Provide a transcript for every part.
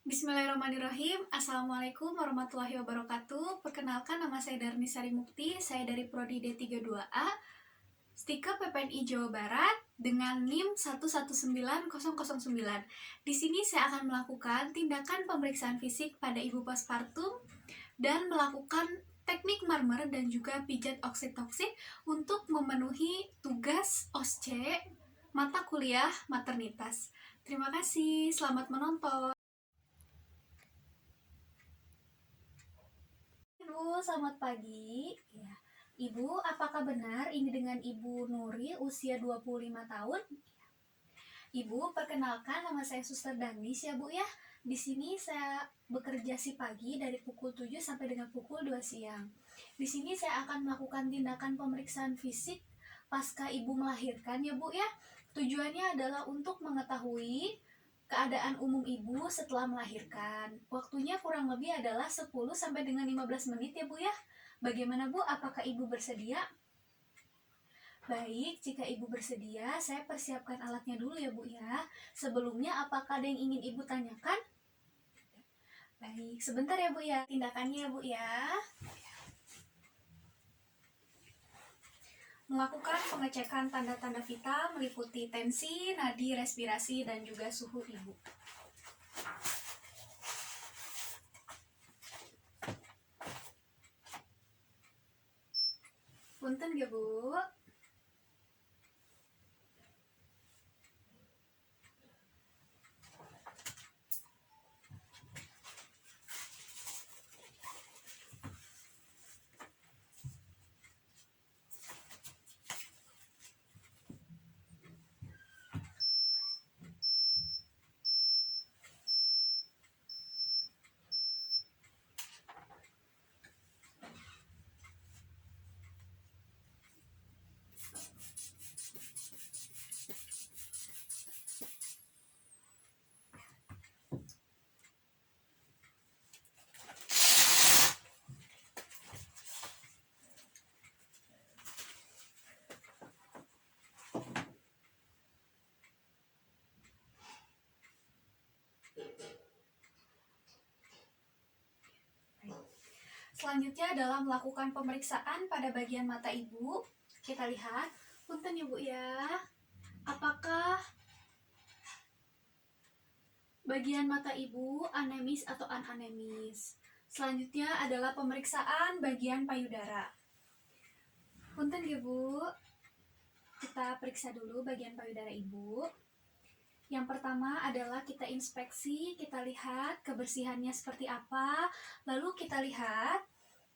Bismillahirrahmanirrahim. Assalamualaikum warahmatullahi wabarakatuh. Perkenalkan, nama saya Darni Sari Mukti. Saya dari Prodi D32A, Stika PPNI Jawa Barat dengan NIM 119009. Di sini saya akan melakukan tindakan pemeriksaan fisik pada ibu postpartum dan melakukan teknik marmer dan juga pijat oksitoksik untuk memenuhi tugas OSCE mata kuliah maternitas. Terima kasih, selamat menonton. Ibu, selamat pagi. Ya. Ibu, apakah benar ini dengan Ibu Nuri usia 25 tahun? Ibu, perkenalkan, nama saya Suster Danis ya Bu ya. Di sini saya bekerja si pagi dari pukul 7 sampai dengan pukul 2 siang. Di sini saya akan melakukan tindakan pemeriksaan fisik pasca Ibu melahirkan ya Bu ya. Tujuannya adalah untuk mengetahui keadaan umum ibu setelah melahirkan. Waktunya kurang lebih adalah 10 sampai dengan 15 menit ya Bu ya. Bagaimana Bu? Apakah Ibu bersedia? Baik, jika Ibu bersedia, saya persiapkan alatnya dulu ya Bu ya. Sebelumnya, apakah ada yang ingin Ibu tanyakan? Baik, sebentar ya Bu ya. Tindakannya ya Bu ya. Melakukan pengecekan tanda-tanda vital meliputi tensi, nadi, respirasi, dan juga suhu ibu. Punten ya Bu. Selanjutnya adalah melakukan pemeriksaan pada bagian mata ibu. Kita lihat, punten ya Bu ya. Apakah bagian mata ibu anemis atau anemis? Selanjutnya adalah pemeriksaan bagian payudara. Punten ya Bu. Kita periksa dulu bagian payudara ibu. Yang pertama adalah kita inspeksi, kita lihat kebersihannya seperti apa. Lalu kita lihat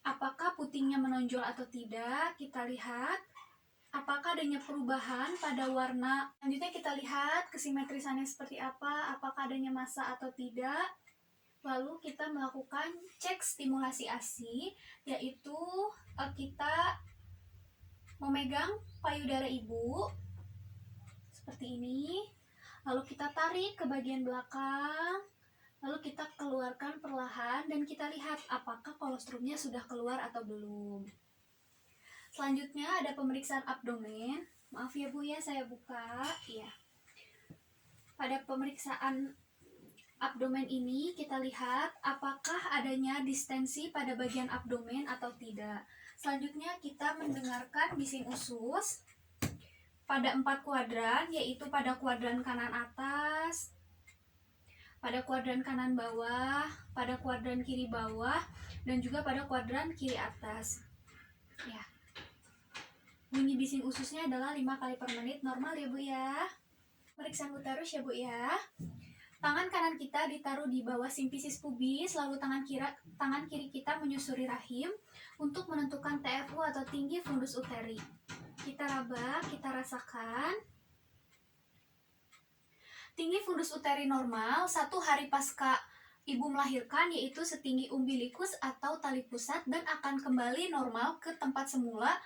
apakah putingnya menonjol atau tidak. Kita lihat apakah adanya perubahan pada warna. Selanjutnya kita lihat kesimetrisannya seperti apa, apakah adanya massa atau tidak. Lalu kita melakukan cek stimulasi ASI, yaitu kita memegang payudara ibu seperti ini. Lalu kita tarik ke bagian belakang, lalu kita keluarkan perlahan dan kita lihat apakah kolostrumnya sudah keluar atau belum. Selanjutnya ada pemeriksaan abdomen. Maaf ya Bu ya, saya buka. Ya. Pada pemeriksaan abdomen ini kita lihat apakah adanya distensi pada bagian abdomen atau tidak. Selanjutnya kita mendengarkan bising usus pada 4 kuadran, yaitu pada kuadran kanan atas, pada kuadran kanan bawah, pada kuadran kiri bawah, dan juga pada kuadran kiri atas. Ya. Bunyi bising ususnya adalah 5 kali per menit, normal ya Bu ya. Pemeriksaan uterus ya Bu ya. Tangan kanan kita ditaruh di bawah simfisis pubis, lalu tangan kiri kita menyusuri rahim untuk menentukan TFU atau tinggi fundus uteri. Kita raba, kita rasakan. Tinggi fundus uteri normal 1 hari pasca ibu melahirkan, yaitu setinggi umbilikus atau tali pusat, dan akan kembali normal ke tempat semula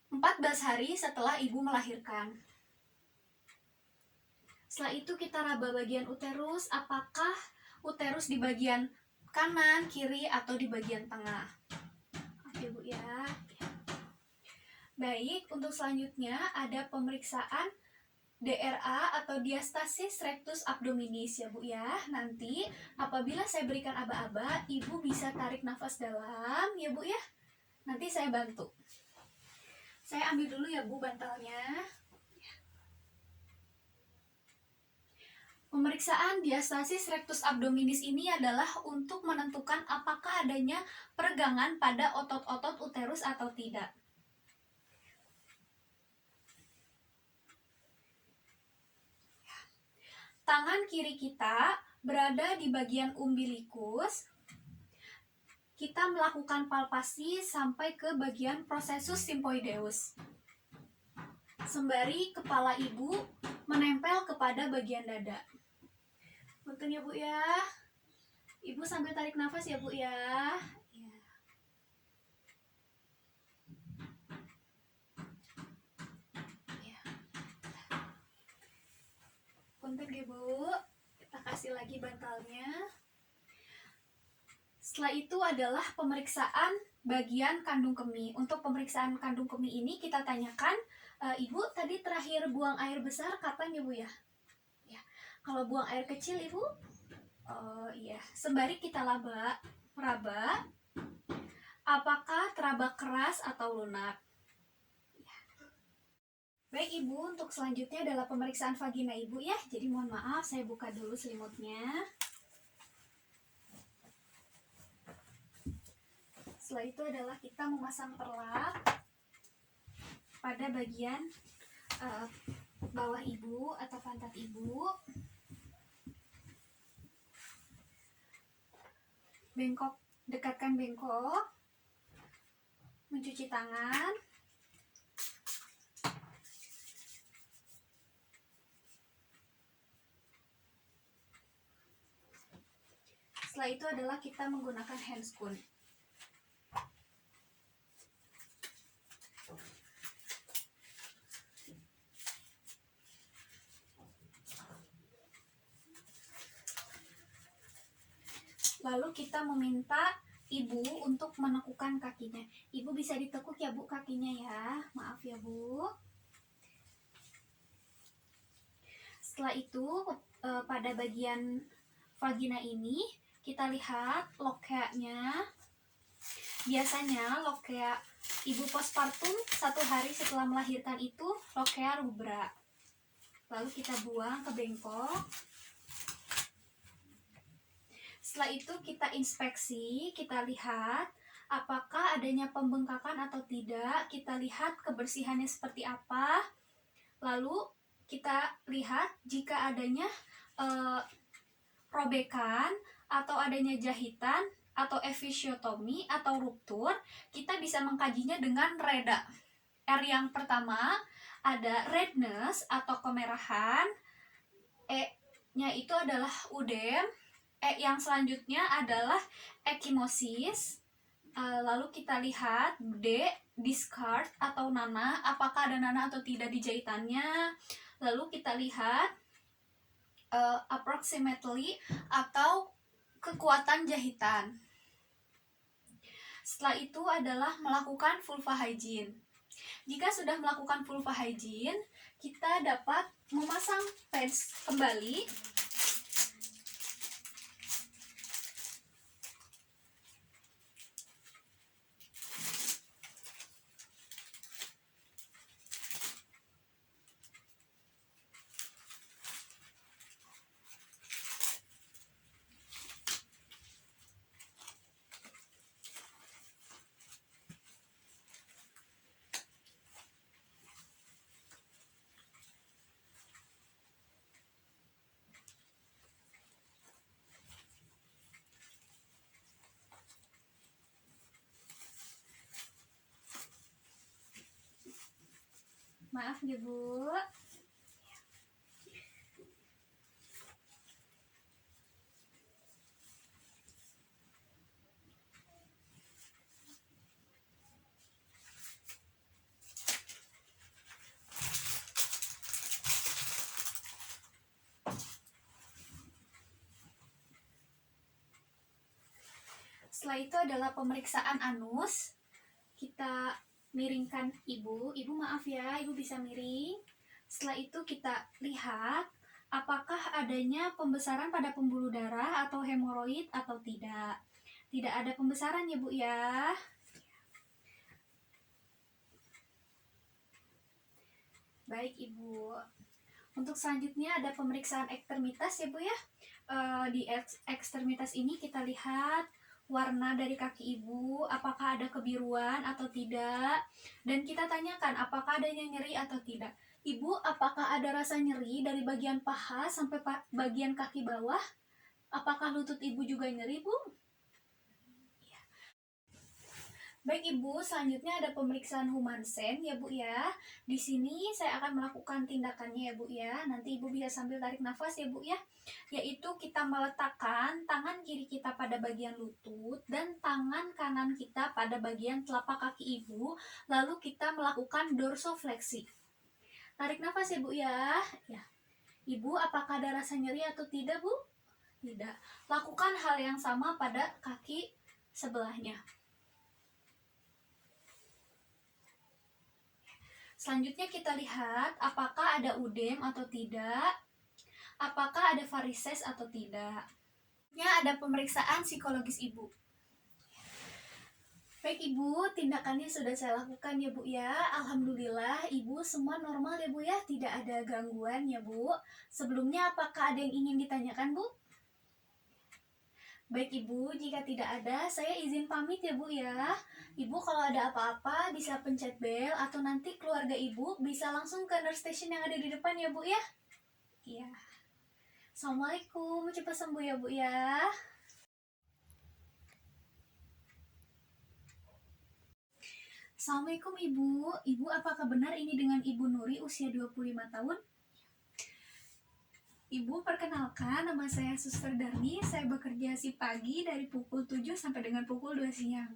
14 hari setelah ibu melahirkan. Setelah itu kita raba bagian uterus, apakah uterus di bagian kanan, kiri, atau di bagian tengah. Oke Bu ya. Baik, untuk selanjutnya ada pemeriksaan DRA atau diastasis rectus abdominis ya Bu ya. Nanti apabila saya berikan aba-aba, Ibu bisa tarik nafas dalam ya Bu ya. Nanti saya bantu. Saya ambil dulu ya Bu bantalnya. Pemeriksaan diastasis rectus abdominis ini adalah untuk menentukan apakah adanya peregangan pada otot-otot uterus atau tidak. Tangan kiri kita berada di bagian umbilikus. Kita melakukan palpasi sampai ke bagian processus symphoideus. Sembari kepala Ibu menempel kepada bagian dada. Punten ya Bu ya. Ibu sambil tarik nafas ya Bu ya. Punten ya Bu. Kita kasih lagi bantalnya. Setelah itu adalah pemeriksaan bagian kandung kemih. Untuk pemeriksaan kandung kemih ini kita tanyakan, Ibu tadi terakhir buang air besar kapan ya Bu ya? Ya. Kalau buang air kecil Ibu, oh iya, sembari kita meraba, apakah teraba keras atau lunak? Ya. Baik Ibu, untuk selanjutnya adalah pemeriksaan vagina Ibu ya. Jadi mohon maaf, saya buka dulu selimutnya. Setelah itu adalah kita memasang perlak pada bagian bawah Ibu atau pantat Ibu. Bengkok, dekatkan bengkok. Mencuci tangan. Setelah itu adalah kita menggunakan handscoon. Lalu kita meminta Ibu untuk menekukan kakinya. Ibu bisa ditekuk ya Bu kakinya ya. Maaf ya Bu. Setelah itu pada bagian vagina ini kita lihat lokeanya. Biasanya lokea Ibu postpartum 1 hari setelah melahirkan itu lokea rubra. Lalu kita buang ke bengkok. Setelah itu kita inspeksi, kita lihat apakah adanya pembengkakan atau tidak. Kita lihat kebersihannya seperti apa. Lalu kita lihat jika adanya robekan atau adanya jahitan atau episiotomi atau ruptur, kita bisa mengkajinya dengan REDA. R yang pertama ada redness atau kemerahan, E-nya itu adalah udem, E yang selanjutnya adalah ekimosis. Lalu kita lihat D, discard atau nanah, apakah ada nanah atau tidak di jahitannya. Lalu kita lihat approximately atau kekuatan jahitan. Setelah itu adalah melakukan vulva hygiene. Jika sudah melakukan vulva hygiene, kita dapat memasang pads kembali. Maaf ya Bu. Setelah itu adalah pemeriksaan anus. Kita miringkan Ibu. Ibu maaf ya, Ibu bisa miring. Setelah itu kita lihat apakah adanya pembesaran pada pembuluh darah atau hemoroid atau tidak. Tidak ada pembesaran ya Bu ya. Baik Ibu. Untuk selanjutnya ada pemeriksaan ekstremitas ya Bu ya. Di ekstremitas ini kita lihat warna dari kaki Ibu, apakah ada kebiruan atau tidak. Dan kita tanyakan apakah adanya nyeri atau tidak. Ibu, apakah ada rasa nyeri dari bagian paha sampai bagian kaki bawah? Apakah lutut Ibu juga nyeri, Bu? Baik Ibu, selanjutnya ada pemeriksaan Humansen ya Bu ya. Di sini saya akan melakukan tindakannya ya Bu ya. Nanti Ibu bisa sambil tarik nafas ya Bu ya. Yaitu kita meletakkan tangan kiri kita pada bagian lutut dan tangan kanan kita pada bagian telapak kaki Ibu. Lalu kita melakukan dorsofleksi. Tarik nafas ya Bu ya. Ya. Ibu, apakah ada rasa nyeri atau tidak Bu? Tidak. Lakukan hal yang sama pada kaki sebelahnya. Selanjutnya kita lihat apakah ada udem atau tidak, apakah ada varises atau tidak. Ini ada pemeriksaan psikologis Ibu. Baik Ibu, tindakannya sudah saya lakukan ya Bu ya. Alhamdulillah Ibu semua normal ya Bu ya, tidak ada gangguan ya Bu. Sebelumnya apakah ada yang ingin ditanyakan Bu? Baik Ibu, jika tidak ada, saya izin pamit ya Bu ya. Ibu kalau ada apa-apa bisa pencet bel atau nanti keluarga Ibu bisa langsung ke nurse station yang ada di depan ya Bu ya. Iya. Assalamualaikum, cepat sembuh ya Bu ya. Assalamualaikum Ibu. Ibu apakah benar ini dengan Ibu Nuri usia 25 tahun? Ibu, perkenalkan, nama saya Suster Darni. Saya bekerja si pagi dari pukul 7 sampai dengan pukul 2 siang.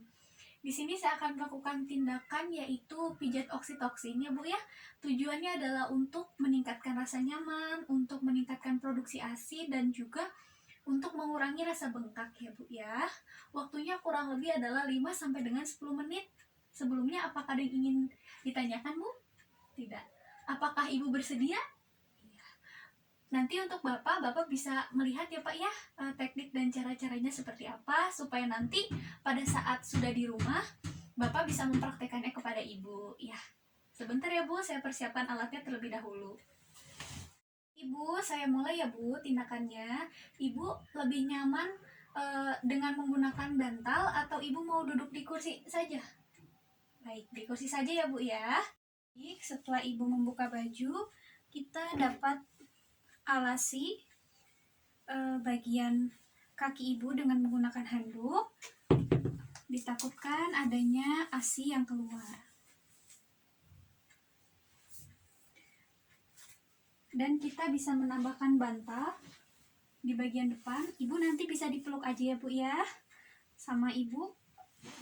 Di sini saya akan melakukan tindakan yaitu pijat oksitoksin ya Bu ya. Tujuannya adalah untuk meningkatkan rasa nyaman, untuk meningkatkan produksi ASI dan juga untuk mengurangi rasa bengkak ya Bu ya. Waktunya kurang lebih adalah 5 sampai dengan 10 menit. Sebelumnya apakah ada yang ingin ditanyakan Bu? Tidak. Apakah Ibu bersedia? Nanti untuk Bapak bisa melihat ya Pak ya teknik dan cara-caranya seperti apa supaya nanti pada saat sudah di rumah Bapak bisa mempraktekannya kepada Ibu ya. Sebentar ya Bu, saya persiapkan alatnya terlebih dahulu. Ibu, saya mulai ya Bu tindakannya. Ibu lebih nyaman dengan menggunakan bantal atau Ibu mau duduk di kursi saja? Baik, di kursi saja ya Bu ya. Setelah Ibu membuka baju, kita dapat alasi bagian kaki Ibu dengan menggunakan handuk. Ditakutkan adanya ASI yang keluar. Dan kita bisa menambahkan bantal di bagian depan. Ibu nanti bisa dipeluk aja ya Bu ya. Sama Ibu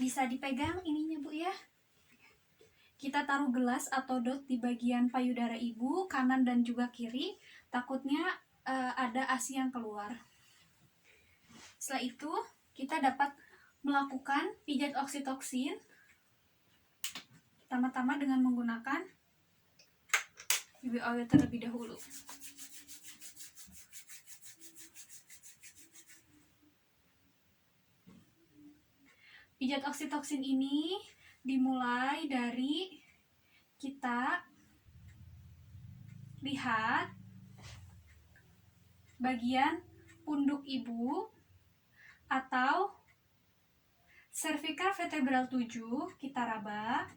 bisa dipegang ininya Bu ya. Kita taruh gelas atau dot di bagian payudara Ibu, kanan dan juga kiri. Takutnya ada ASI yang keluar. Setelah itu, kita dapat melakukan pijat oksitoksin. Pertama-tama dengan menggunakan BB oil terlebih dahulu. Pijat oksitoksin ini dimulai dari kita lihat bagian punduk Ibu atau cervical vertebral 7, kita raba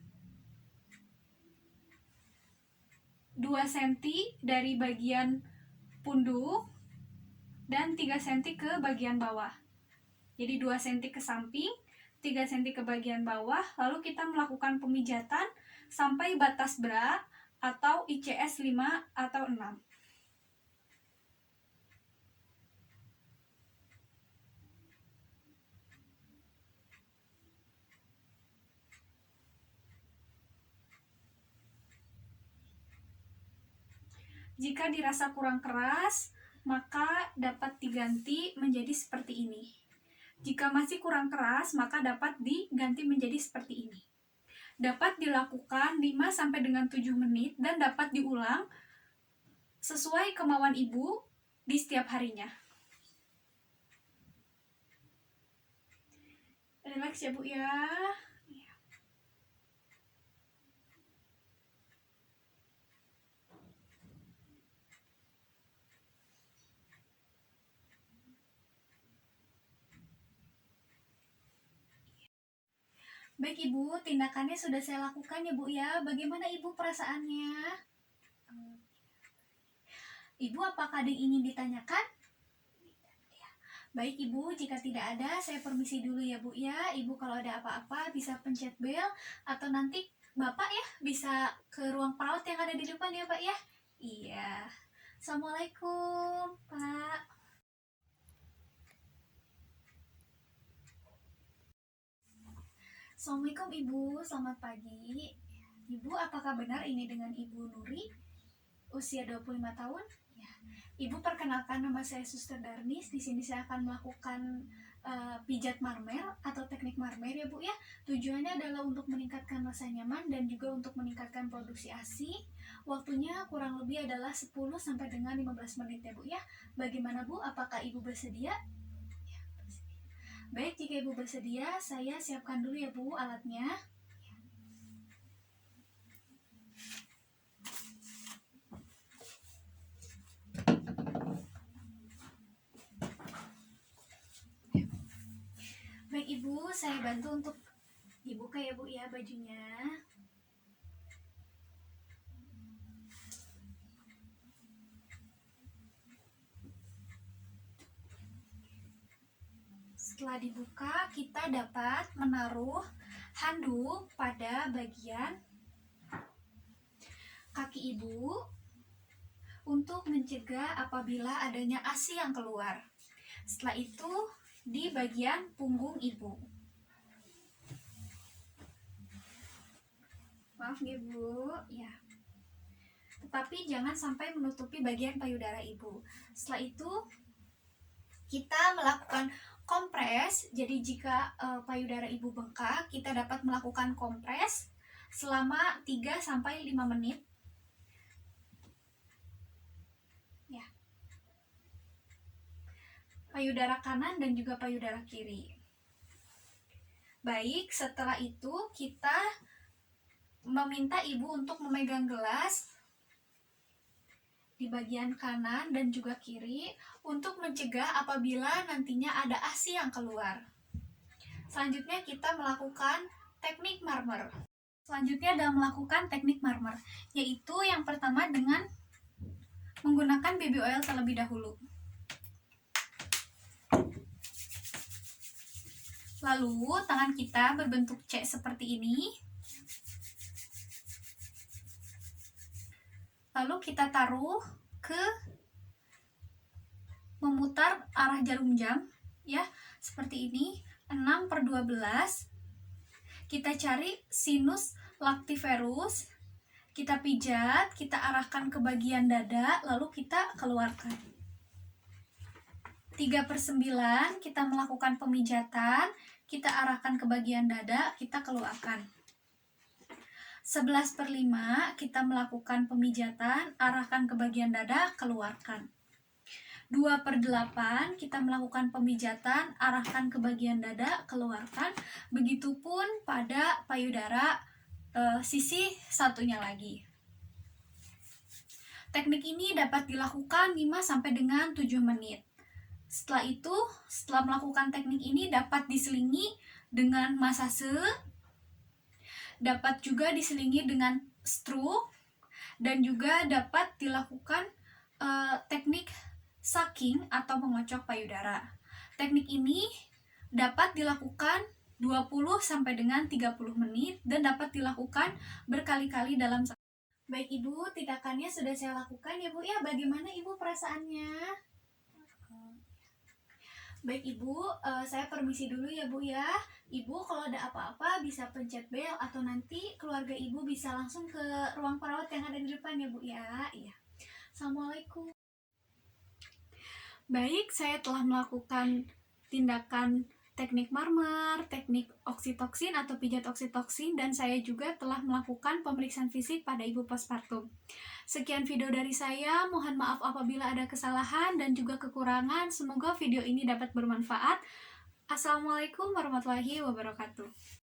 2 cm dari bagian punduk dan 3 cm ke bagian bawah. Jadi 2 cm ke samping, 3 cm ke bagian bawah, lalu kita melakukan pemijatan sampai batas bra atau ICS 5 atau 6. Jika dirasa kurang keras, maka dapat diganti menjadi seperti ini. Jika masih kurang keras, maka dapat diganti menjadi seperti ini. Dapat dilakukan 5 sampai dengan 7 menit dan dapat diulang sesuai kemauan ibu di setiap harinya. Relax ya Bu ya. Baik Ibu, tindakannya sudah saya lakukan ya Bu ya. Bagaimana Ibu perasaannya? Ibu, apakah ada yang ingin ditanyakan? Baik Ibu, jika tidak ada, saya permisi dulu ya Bu ya. Ibu kalau ada apa-apa bisa pencet bel, atau nanti Bapak ya bisa ke ruang perawat yang ada di depan ya Pak ya. Iya. Assalamualaikum Pak. Assalamualaikum Ibu, selamat pagi. Ibu, apakah benar ini dengan Ibu Nuri? Usia 25 tahun? Ya. Ibu, perkenalkan, nama saya Suster Darnis. Di sini saya akan melakukan pijat marmer atau teknik marmer ya Bu ya. Tujuannya adalah untuk meningkatkan rasa nyaman dan juga untuk meningkatkan produksi ASI. Waktunya kurang lebih adalah 10 sampai dengan 15 menit ya Bu ya. Bagaimana Bu? Apakah Ibu bersedia? Baik, jika Ibu bersedia, saya siapkan dulu ya Bu alatnya. Baik Ibu, saya bantu untuk dibuka ya Bu ya bajunya. Setelah dibuka, kita dapat menaruh handuk pada bagian kaki Ibu untuk mencegah apabila adanya ASI yang keluar. Setelah itu, di bagian punggung Ibu. Maaf ya Bu, ya. Tetapi jangan sampai menutupi bagian payudara Ibu. Setelah itu, kita melakukan kompres. Jadi jika payudara Ibu bengkak, kita dapat melakukan kompres selama 3-5 menit. Ya. Payudara kanan dan juga payudara kiri. Baik, setelah itu kita meminta Ibu untuk memegang gelas di bagian kanan dan juga kiri untuk mencegah apabila nantinya ada ASI yang keluar. Selanjutnya kita melakukan teknik marmer. Selanjutnya adalah melakukan teknik marmer, yaitu yang pertama dengan menggunakan baby oil terlebih dahulu. Lalu tangan kita berbentuk C seperti ini. Lalu kita taruh ke memutar arah jarum jam ya, seperti ini, 6/12. Kita cari sinus lactiferus, kita pijat, kita arahkan ke bagian dada, lalu kita keluarkan. 3/9 kita melakukan pemijatan, kita arahkan ke bagian dada, kita keluarkan. 11/5 kita melakukan pemijatan, arahkan ke bagian dada, keluarkan. 2/8 kita melakukan pemijatan, arahkan ke bagian dada, keluarkan. Begitupun pada payudara sisi satunya lagi. Teknik ini dapat dilakukan 5 sampai dengan 7 menit. Setelah itu, setelah melakukan teknik ini dapat diselingi dengan masase, dapat juga diselingi dengan stroke, dan juga dapat dilakukan teknik sucking atau mengocok payudara. Teknik ini dapat dilakukan 20 sampai dengan 30 menit dan dapat dilakukan berkali-kali dalam sehari. Baik Ibu, tindakannya sudah saya lakukan ya Bu ya. Bagaimana Ibu perasaannya? Baik Ibu, saya permisi dulu ya Bu ya. Ibu kalau ada apa-apa bisa pencet bel atau nanti keluarga Ibu bisa langsung ke ruang perawat yang ada di depan ya Bu ya. Iya. Assalamualaikum. Baik, saya telah melakukan tindakan teknik marmer, teknik oksitoksin atau pijat oksitoksin, dan saya juga telah melakukan pemeriksaan fisik pada ibu postpartum. Sekian video dari saya, mohon maaf apabila ada kesalahan dan juga kekurangan. Semoga video ini dapat bermanfaat. Assalamualaikum warahmatullahi wabarakatuh.